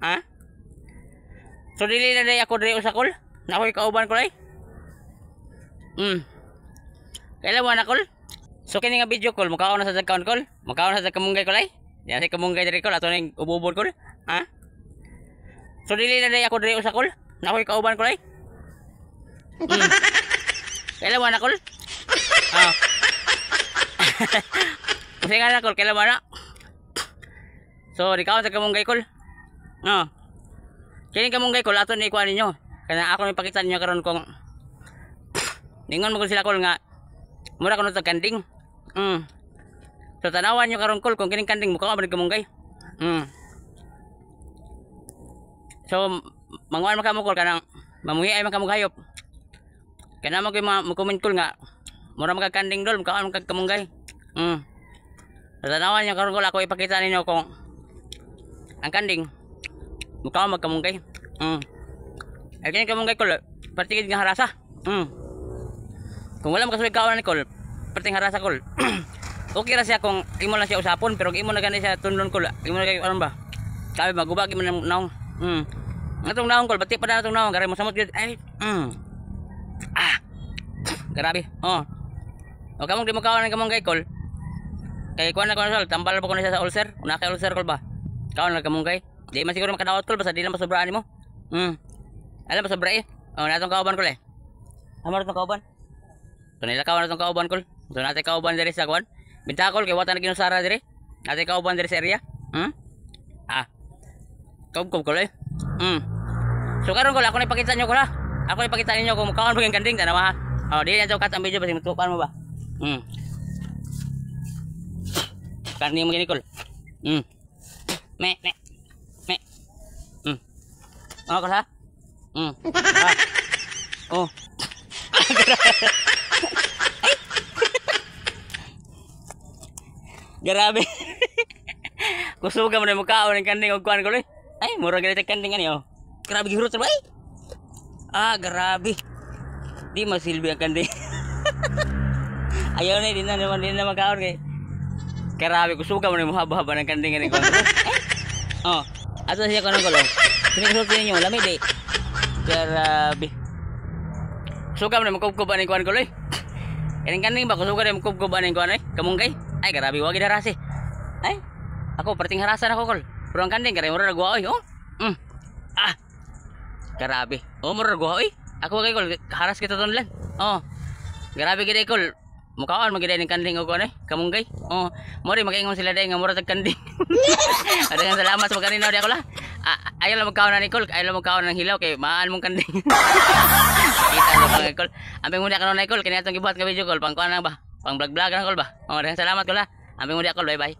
Ha? So dili na day ako diri usa kol. Na ako'y kauban ko lay. Kailan mo na kol? So kini nga video call, mukaon na sa account call. Mukaon na sa kamunggay ko lay. Yan si kamunggay diri kol ato ning ububod kol. Ha? So dili na day ako diri usa kol. Na ako'y kauban ko lay. Kailan mo na kol? Ah. Kasi nga na kol, kailan mo na? So di ka sa kamunggay kol. No. Kini kamunggay kol ato ni kuan ninyo. Kana ako ni pakita ninyo karon kung ningon mo sila kol nga mura kuno tag kanding. So tanawan nyo karon kol kung kining kanding mo ka ba kamunggay. So manguan man ka mo kol kanang mamuhi ay man ka mo hayop. Kana mo kay mo-comment kol nga mura man ka kanding dol mo ka man ka kamunggay. So tanawan nyo karon kol ako ipakita ninyo kung ang kanding mukha magkamunggay. Ay kini kamunggay kol, partigid nga harasa. Kung wala makasulig kaon ni kol, parting harasa kol. Okay ra siya kung imo lang siya usapon, pero imo na gani siya tunlon kol. Imo na kay aron ba? Kabe magubag imo nang naong. Atong naong kol, bati pa na atong naong, gari mo samot gyud. Ay. Grabe. O kamong di mo kaon ni kamunggay kol. Kay kuan na ko na tambal pa ko na siya sa ulcer. Una kay ulcer kol ba? Kaon na kamunggay. Di man siguro makadaot kol basta di lang masobraan nimo. Alam ba sobra eh. Natong kauban kol eh. Amar tong kauban. So nila kawan natong kauban kol. So natay kauban diri sa kuan. Bintakol kay wata na ginusara diri. Natay kauban diri sa area. Kaub kol eh. So karon kol ako na ipakita nyo kol ha. Ako na ipakita ninyo kung kawan bagay kanding tanawa ha. Di yan kat ang video basi mutukan mo ba. Karni mo gini kol. Me. Kol ha. Grabe. Kusuga mo na mukha ng kanding og kuan ko le. Ay, mura ganito kanding ani oh. Grabe gihurot ba? Grabe. Di masilbi ang kanding. Ayaw na din na makaon kay. Grabe kusuga mo na haba-haba ng kanding ani kuan. Ato siya kuno ko lo. Sini kusuga ninyo lami di. Grabe. Suka mo na magkubkuban ng kuan ko loy. Kaning kaning ba kusuga na magkubkuban ng kuan ay kamunggay. Ay grabe wagi darasi. Ay. Ako parting harasan ako kol. Pero ang kanding kare mura nagwa oy. Grabe. Mura nagwa oy. Ako kay kol haras kita ton lang. Grabe gid kol. Mukaon magiday ng kanding og kuan ay kamunggay. Mori magaingon sila day nga mura tag kanding.Adagan salamat sa pagkaninaw di ako la. Ayaw lang magkaon na ni Kol. Ayaw lang magkaon ng hilaw kay maan mong kanding. Kita ko pang Kol. Amping mo di ako na Kol. Kaya itong gibuhat ka video Kol. Pang kuan na ba? Pang vlog-vlog na Kol ba? Salamat Kol ha. Amping mo di ako. Bye bye.